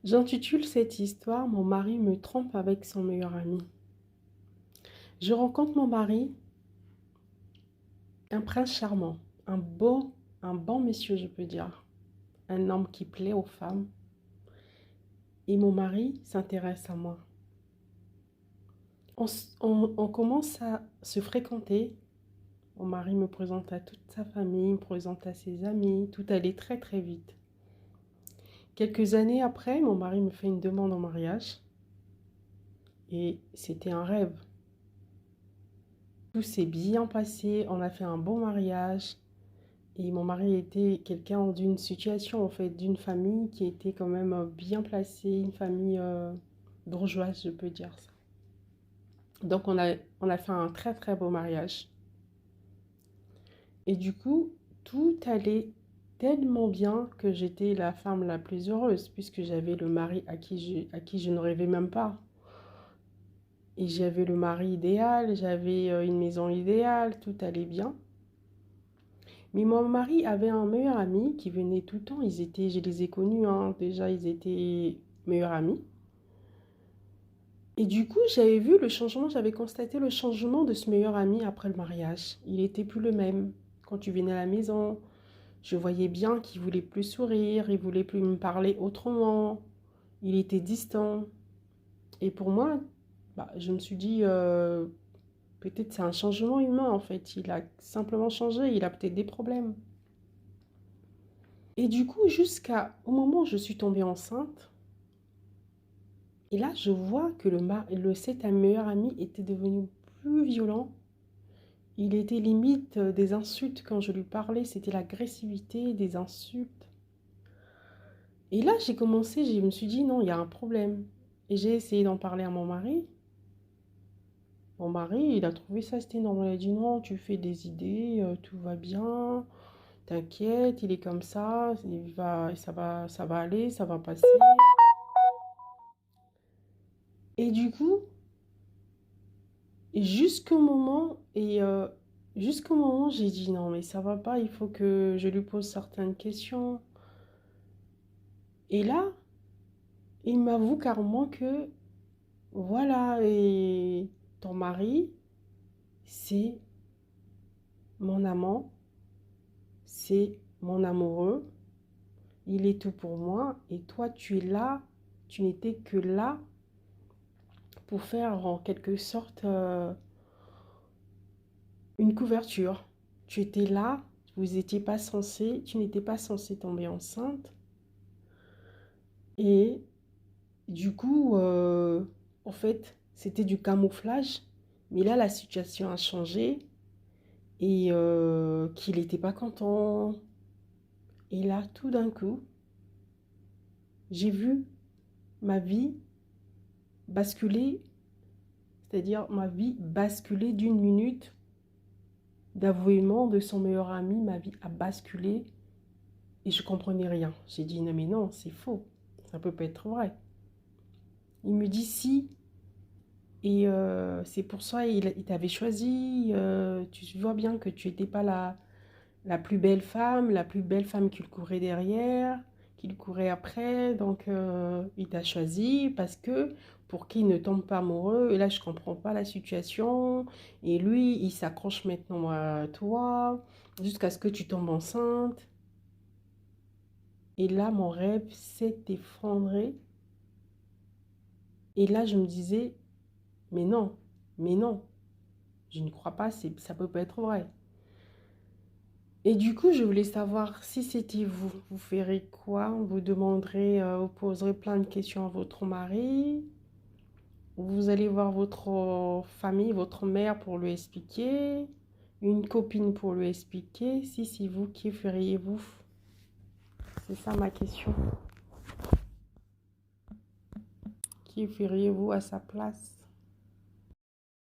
J'intitule cette histoire Mon mari me trompe avec son meilleur ami. Je rencontre mon mari, un prince charmant, un beau, un bon monsieur, je peux dire, un homme qui plaît aux femmes. Et mon mari s'intéresse à moi. On commence à se fréquenter. Mon mari me présente à toute sa famille, me présente à ses amis. Tout allait très très vite. Quelques années après, mon mari me fait une demande en mariage. Et c'était un rêve. Tout s'est bien passé, on a fait un bon mariage. Et mon mari était quelqu'un d'une situation, en fait, d'une famille qui était quand même bien placée, une famille bourgeoise, je peux dire ça. Donc on a fait un très très beau mariage. Et du coup, tout allait tellement bien que j'étais la femme la plus heureuse, puisque j'avais le mari à qui je ne rêvais même pas. Et j'avais le mari idéal, j'avais une maison idéale, tout allait bien. Mais mon mari avait un meilleur ami qui venait tout le temps. Je les ai connus, hein, déjà, ils étaient meilleurs amis. Et du coup, j'avais vu le changement, j'avais constaté le changement de ce meilleur ami après le mariage. Il était plus le même. Quand tu venais à la maison, je voyais bien qu'il voulait plus sourire, il voulait plus me parler autrement. Il était distant. Et pour moi, je me suis dit, peut-être c'est un changement humain en fait. Il a simplement changé, il a peut-être des problèmes. Et du coup, jusqu'au moment où je suis tombée enceinte, et là, je vois que cet meilleur ami était devenu plus violent. Il était limite des insultes quand je lui parlais, c'était l'agressivité, des insultes. Et là, je me suis dit, non, il y a un problème. Et j'ai essayé d'en parler à mon mari. Mon mari, il a trouvé ça, c'était normal. Il a dit, non, tu fais des idées, tout va bien, t'inquiète, il est comme ça, ça va aller, ça va passer. Et du coup, Et jusqu'au moment, et jusqu'au moment, j'ai dit non, mais ça va pas, il faut que je lui pose certaines questions. Et là, il m'avoue carrément que voilà, et ton mari, c'est mon amant, c'est mon amoureux, il est tout pour moi, et toi, tu es là, tu n'étais que là pour faire en quelque sorte une couverture. Tu étais là, tu n'étais pas censé tomber enceinte. Et du coup, en fait, c'était du camouflage. Mais là, la situation a changé et qu'il n'était pas content. Et là, tout d'un coup, j'ai vu ma vie basculer, c'est-à-dire ma vie basculer d'une minute d'avouement de son meilleur ami. Ma vie a basculé et je comprenais rien. J'ai dit, non, mais non, c'est faux. Ça peut pas être vrai. Il me dit, si. Et c'est pour ça il t'avait choisi. Tu vois bien que tu n'étais pas la plus belle femme qu'il courait derrière, qu'il courait après. Donc, il t'a choisi parce que pour qu'il ne tombe pas amoureux. Et là, je comprends pas la situation. Et lui, il s'accroche maintenant à toi jusqu'à ce que tu tombes enceinte. Et là, mon rêve s'est effondré. Et là, je me disais, mais non, mais non. Je ne crois pas, ça peut pas être vrai. Et du coup, je voulais savoir si c'était vous. Vous ferez quoi? Vous demanderez, vous poserez plein de questions à votre mari. Vous allez voir votre famille, votre mère pour lui expliquer. Une copine pour lui expliquer. Si c'est vous, qui feriez-vous? C'est ça ma question. Qui feriez-vous à sa place?